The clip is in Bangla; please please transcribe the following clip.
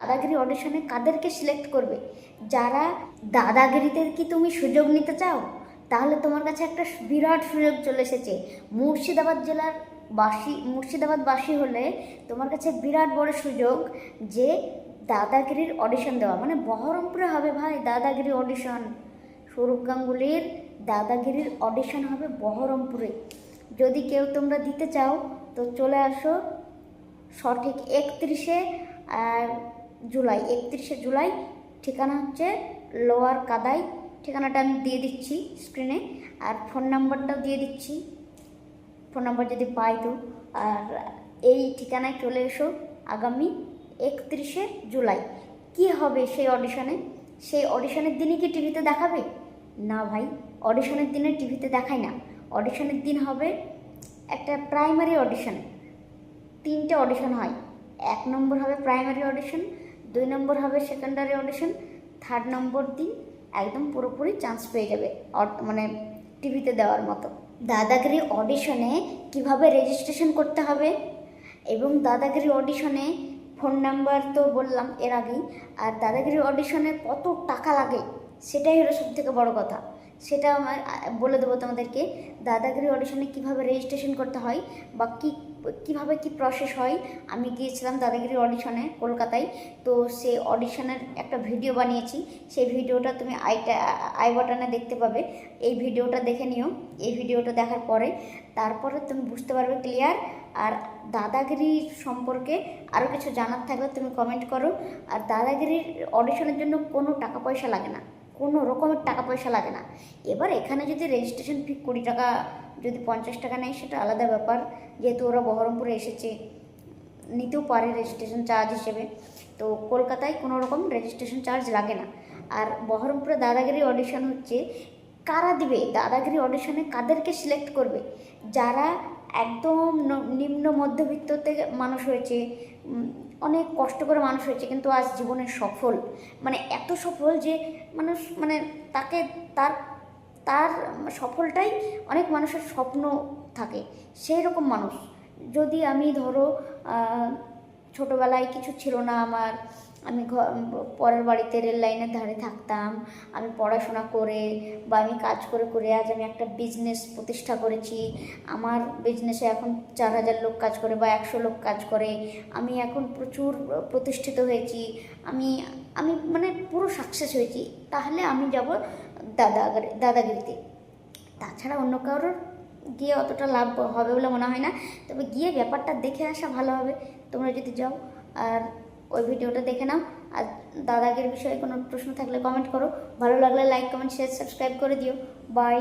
দাদাগিরি অডিশনে কাদেরকে সিলেক্ট করবে? যারা দাদাগিরিতে কি তুমি সুযোগ নিতে চাও? তাহলে তোমার কাছে একটা বিরাট সুযোগ চলে এসেছে। মুর্শিদাবাদবাসী হলে তোমার কাছে বিরাট বড় সুযোগ যে দাদাগিরির অডিশন দেওয়া। মানে বহরমপুরে হবে ভাই দাদাগিরি অডিশন। সৌরভ গাঙ্গুলির দাদাগিরির অডিশন হবে বহরমপুরে। যদি কেউ তোমরা দিতে চাও তো চলে আসো সঠিক 31শে জুলাই। ঠিকানা হচ্ছে লোয়ার কাদাই। ঠিকানাটা আমি দিয়ে দিচ্ছি স্ক্রিনে, আর ফোন নাম্বারটাও দিয়ে দিচ্ছি, ফোন নাম্বার যদি পাই তো। আর এই ঠিকানায় চলে এসো আগামী 31শে জুলাই। কি হবে সেই অডিশনে? সেই অডিশনের দিনই কি টিভিতে দেখাবে? না ভাই, অডিশনের দিনে টিভিতে দেখায় না। অডিশনের দিন হবে একটা প্রাইমারি অডিশন। 3টে অডিশন হয়। 1 নম্বর হবে প্রাইমারি অডিশন, 2 নম্বর হবে সেকেন্ডারি অডিশন, 3rd নম্বর দিন একদম পুরোপুরি চান্স পেয়ে যাবে মানে টিভিতে দেওয়ার মতো। দাদাগিরি অডিশনে কিভাবে রেজিস্ট্রেশন করতে হবে এবং দাদাগিরি অডিশনে ফোন নাম্বার তো বললাম এর আগেই, আর দাদাগিরি অডিশনে কত টাকা লাগে সেটাই হলো সবথেকে বড় কথা। সেটা আমার বলে দেবো তোমাদেরকে। দাদাগিরি অডিশনে কিভাবে রেজিস্ট্রেশন করতে হয় বা কীভাবে কি প্রসেস হয়। আমি গিয়েছিলাম দাদাগিরি অডিশনে কলকাতায়, তো সেই অডিশনের একটা ভিডিও বানিয়েছি। সেই ভিডিওটা তুমি আই বাটনে দেখতে পাবে। এই ভিডিওটা দেখে নিও। এই ভিডিওটা দেখার পরে তারপরে তুমি বুঝতে পারবে ক্লিয়ার। আর দাদাগিরি সম্পর্কে আরও কিছু জানার থাকলে তুমি কমেন্ট করো। আর দাদাগিরির অডিশনের জন্য কোনো টাকা পয়সা লাগে না, কোনো রকমের টাকা পয়সা লাগে না। এবার এখানে যদি রেজিস্ট্রেশন ফি 20 টাকা, যদি 50 টাকা নেয় সেটা আলাদা ব্যাপার। যেহেতু ওরা বহরমপুরে এসেছে, নিতেও পারে রেজিস্ট্রেশন চার্জ হিসেবে। তো কলকাতায় কোনো রকম রেজিস্ট্রেশন চার্জ লাগে না। আর বহরমপুরে দাদাগিরি অডিশন হচ্ছে কারা দিবে? দাদাগিরি অডিশনে কাদেরকে সিলেক্ট করবে? যারা একদম নিম্ন মধ্যবিত্ত থেকে মানুষ হয়েছে, অনেক কষ্ট করে মানুষ হয়েছে, কিন্তু আজ জীবনে সফল, মানে এত সফল যে মানুষ মানে তাকে তার তার সফলটাই অনেক মানুষের স্বপ্ন থাকে, সেই রকম মানুষ। যদি আমি ধরো ছোটোবেলায় কিছু ছিল না আমার, আমি পরের বাড়িতে রেল লাইনের ধারে থাকতাম, আমি পড়াশোনা করে বা আমি কাজ করে করে আজ আমি একটা বিজনেস প্রতিষ্ঠা করেছি। আমার বিজনেসে এখন 4000 লোক কাজ করে বা 100 লোক কাজ করে। আমি এখন প্রচুর প্রতিষ্ঠিত হয়েছি, আমি আমি মানে পুরো সাকসেস হয়েছি। তাহলে আমি যাব দাদাগিরিতে। তাছাড়া অন্য কারোর গিয়ে অতটা লাভ হবে বলে মনে হয় না। তবে গিয়ে ব্যাপারটা দেখে আসা ভালো হবে তোমরা যদি যাও। আর ওই ভিডিওটা দেখে নাও। আর দাদাগিরির বিষয়ে কোনো প্রশ্ন থাকলে কমেন্ট করো। ভালো লাগলে লাইক, কমেন্ট, শেয়ার, সাবস্ক্রাইব করে দিও। বাই।